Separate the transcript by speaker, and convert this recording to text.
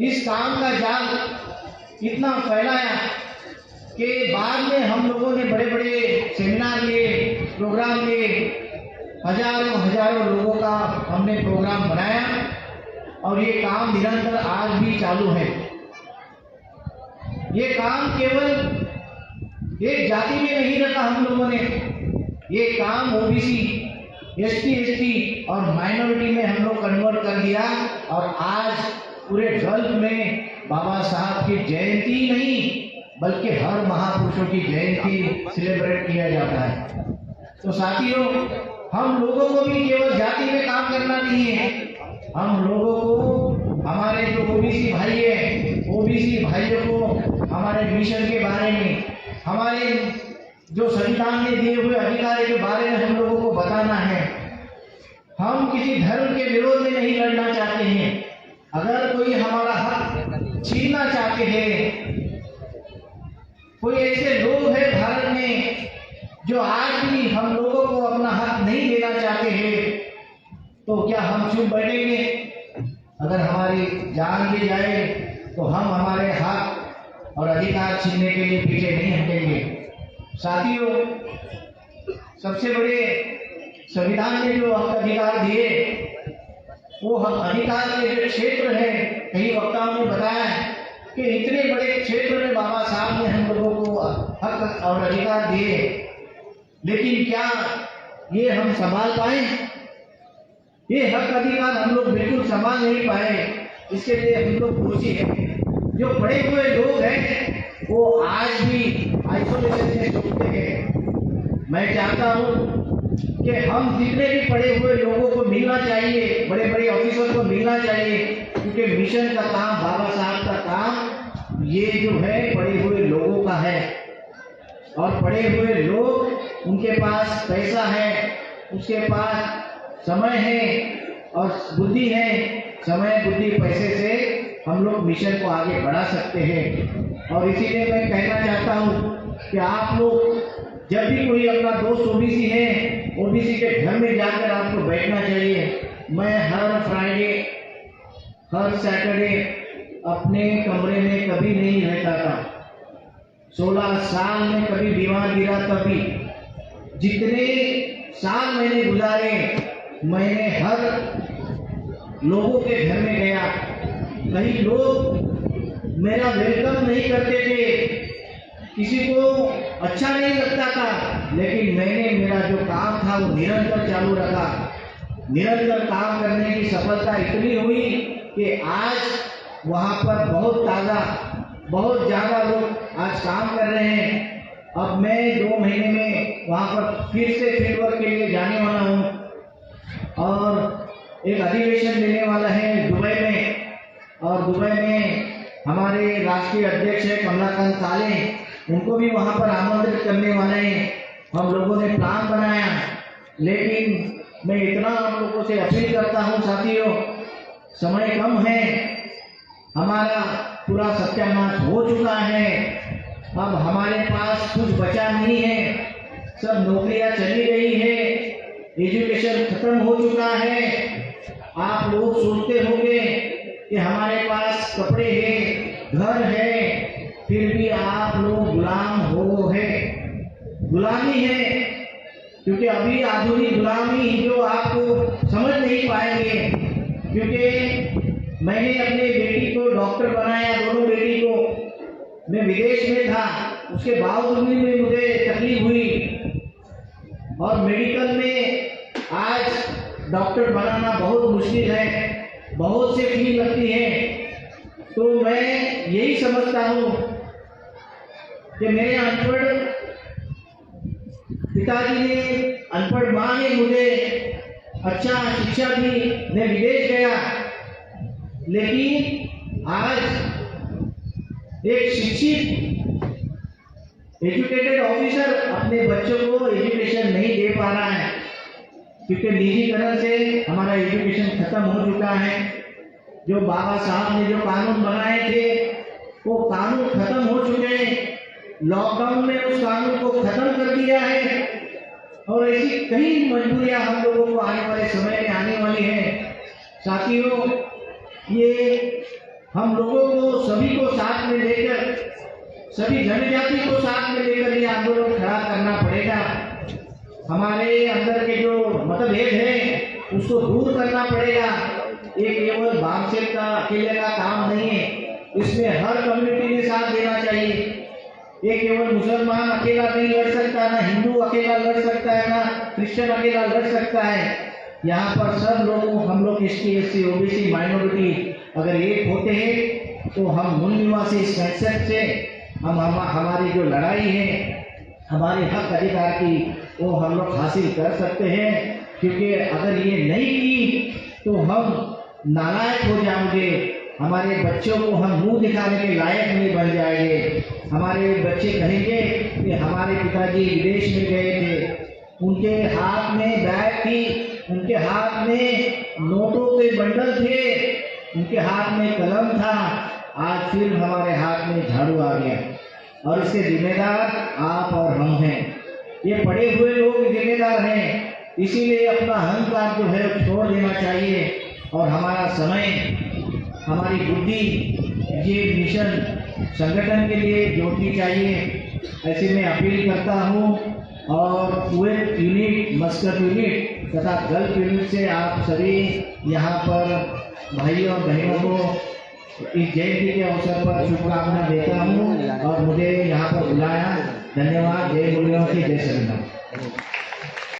Speaker 1: इस काम का जाल इतना फैलाया कि बाद में हम लोगों ने बड़े बड़े सेमिनार लिए, प्रोग्राम लिए, हजारों हजारों लोगों का हमने प्रोग्राम बनाया और ये काम निरंतर आज भी चालू है। ये काम केवल एक जाति में नहीं रखा हम लोगों ने, ये काम ओबीसी, एसटी, एसटी और माइनॉरिटी में हम लोग कन्वर्ट कर दिया और आज पूरे गल्फ में बाबा साहब की जयंती नहीं बल्कि हर महापुरुषों की जयंती सेलिब्रेट किया जाता है। तो साथियों, हम लोगों को भी केवल जाति में काम करना नहीं है, हम लोगों को, हमारे जो ओबीसी भाई है, ओबीसी भाइयों को हमारे मिशन के बारे में, हमारे जो संविधान ने दिए हुए अधिकार के बारे में हम लोगों को बताना है। हम किसी धर्म के विरोध में नहीं लड़ना चाहते हैं। अगर कोई हमारा हक छीनना चाहते हैं, कोई ऐसे लोग हैं भारत में जो आज भी हम लोगों को अपना हक नहीं देना चाहते हैं, तो क्या हम चुप बैठेंगे? अगर हमारी जान दी जाए तो हम हमारे हक और अधिकार छीनने के लिए पीछे नहीं हटेंगे। साथियों, सबसे बड़े संविधान ने जो हक अधिकार दिए, वो अधिकार के जो क्षेत्र है, कई वक्ताओं ने बताया कि इतने बड़े क्षेत्र में बाबा साहब ने हम लोगों को हक और अधिकार दिए, लेकिन क्या ये हम संभाल पाए? ये हक अधिकार हम लोग बिल्कुल संभाल नहीं पाए। इसके लिए हम लोग दोषी हैं। जो पढ़े हुए लोग हैं वो आज भी आइसोलेशन में सोचते हैं। मैं चाहता हूँ कि हम जितने भी पढ़े हुए लोगों को मिलना चाहिए, बड़े बड़े ऑफिसर को मिलना चाहिए, क्योंकि मिशन का काम, बाबा साहब का काम, ये जो है पढ़े हुए लोगों का है। और पढ़े हुए लोग, उनके पास पैसा है, उसके पास समय है और बुद्धि है। समय, बुद्धि, पैसे से हम लोग मिशन को आगे बढ़ा सकते हैं। और इसीलिए मैं कहना चाहता हूँ कि आप लोग जब भी कोई अपना दोस्त ओबीसी है, ओबीसी के घर में जाकर आपको बैठना चाहिए। मैं हर फ्राइडे, हर सैटरडे अपने कमरे में कभी नहीं रहता था। 16 साल में कभी बीमार गिरा, तभी जितने साल मैंने गुजारे, मैंने हर लोगों के घर में गया। कई लोग मेरा वेलकम नहीं करते थे, किसी को अच्छा नहीं लगता था, लेकिन मैंने मेरा जो काम था वो निरंतर चालू रखा। निरंतर काम करने की सफलता इतनी हुई कि आज वहाँ पर बहुत ताज़ा, बहुत ज़्यादा लोग आज काम कर रहे हैं। अब मैं 2 महीने में वहाँ पर फिर से फील्ड वर्क के लिए जाने वाला हूँ और एक अधिवेशन देने वाला है दुबई में। और दुबई में हमारे राष्ट्रीय अध्यक्ष है कमलाकांत काले, उनको भी वहाँ पर आमंत्रित करने वाले हैं। हम लोगों ने प्लान बनाया, लेकिन मैं इतना आप लोगों से अपील करता हूँ साथियों, समय कम है, हमारा पूरा सत्यानाश हो चुका है। अब हमारे पास कुछ बचा नहीं है, सब नौकरियां चली गई है, एजुकेशन खत्म हो चुका है। आप लोग सोचते होंगे कि हमारे पास कपड़े हैं, घर है, फिर भी आप लोग गुलाम हो है। गुलामी है, क्योंकि अभी आधुनिक गुलामी जो आपको समझ नहीं पाएंगे। क्योंकि मैंने अपने बेटी को डॉक्टर बनाया, दोनों बेटी को। मैं विदेश में था, उसके बावजूद भी मुझे तकलीफ हुई। और मेडिकल में आज डॉक्टर बनाना बहुत मुश्किल है, बहुत से फी लगती है। तो मैं यही समझता हूँ कि मेरे अनपढ़ पिताजी ने, अनपढ़ माँ ने मुझे अच्छा शिक्षा दी, मैं विदेश गया, लेकिन आज एक शिक्षित एजुकेटेड ऑफिसर अपने बच्चों को एजुकेशन नहीं दे पा रहा है, क्योंकि निजीकरण से हमारा एजुकेशन खत्म हो चुका है। जो बाबा साहब ने जो कानून बनाए थे वो कानून खत्म हो चुके हैं। लॉकडाउन में उस कानून को खत्म कर दिया है और ऐसी कई मजबूरियां हम लोगों को आने वाले समय में आने वाली है। साथियों, ये हम लोगों को सभी को साथ में लेकर, सभी जनजाति को साथ में लेकर ये आंदोलन खड़ा करना पड़ेगा। हमारे अंदर के जो मतभेद है उसको दूर करना पड़ेगा। ये केवल बामसेन का अकेले का काम नहीं है, इसमें हर कम्युनिटी ने साथ देना चाहिए। ये केवल मुसलमान अकेला नहीं लड़ सकता, ना हिंदू अकेला लड़ सकता है, ना क्रिश्चियन अकेला लड़ सकता है। यहाँ पर सब लोग, हम लोग ST SC OBC माइनॉरिटी अगर एक होते हैं तो हम मूल निवासी इस कंसेप्ट से हमारी जो लड़ाई है, हमारे हक अधिकार की, वो हम लोग हासिल कर सकते हैं। क्योंकि अगर ये नहीं की तो हम नालायक हो जाएंगे, हमारे बच्चों को हम मुंह दिखाने के लायक नहीं बन जाएंगे। हमारे बच्चे कहेंगे कि हमारे पिताजी विदेश में गए थे, उनके हाथ में बैग थी, उनके हाथ में नोटों के बंडल थे, उनके हाथ में कलम था, आज फिर हमारे हाथ में झाड़ू आ गया और इसके जिम्मेदार आप और हम हैं। ये पढ़े हुए लोग जिम्मेदार हैं, इसीलिए अपना अहंकार जो है छोड़ देना चाहिए और हमारा समय, हमारी बुद्धि ये मिशन संगठन के लिए जोड़नी चाहिए। ऐसे मैं अपील करता हूँ। और कुवैत यूनिट, मस्कट यूनिट तथा गल्फ यूनिट से आप सभी यहाँ पर भाइयों और बहनों को इस जयंती के अवसर पर शुभकामना देता हूँ और मुझे यहाँ पर बुलाया। धन्यवाद। जय मुरलियों की जय श्री राम।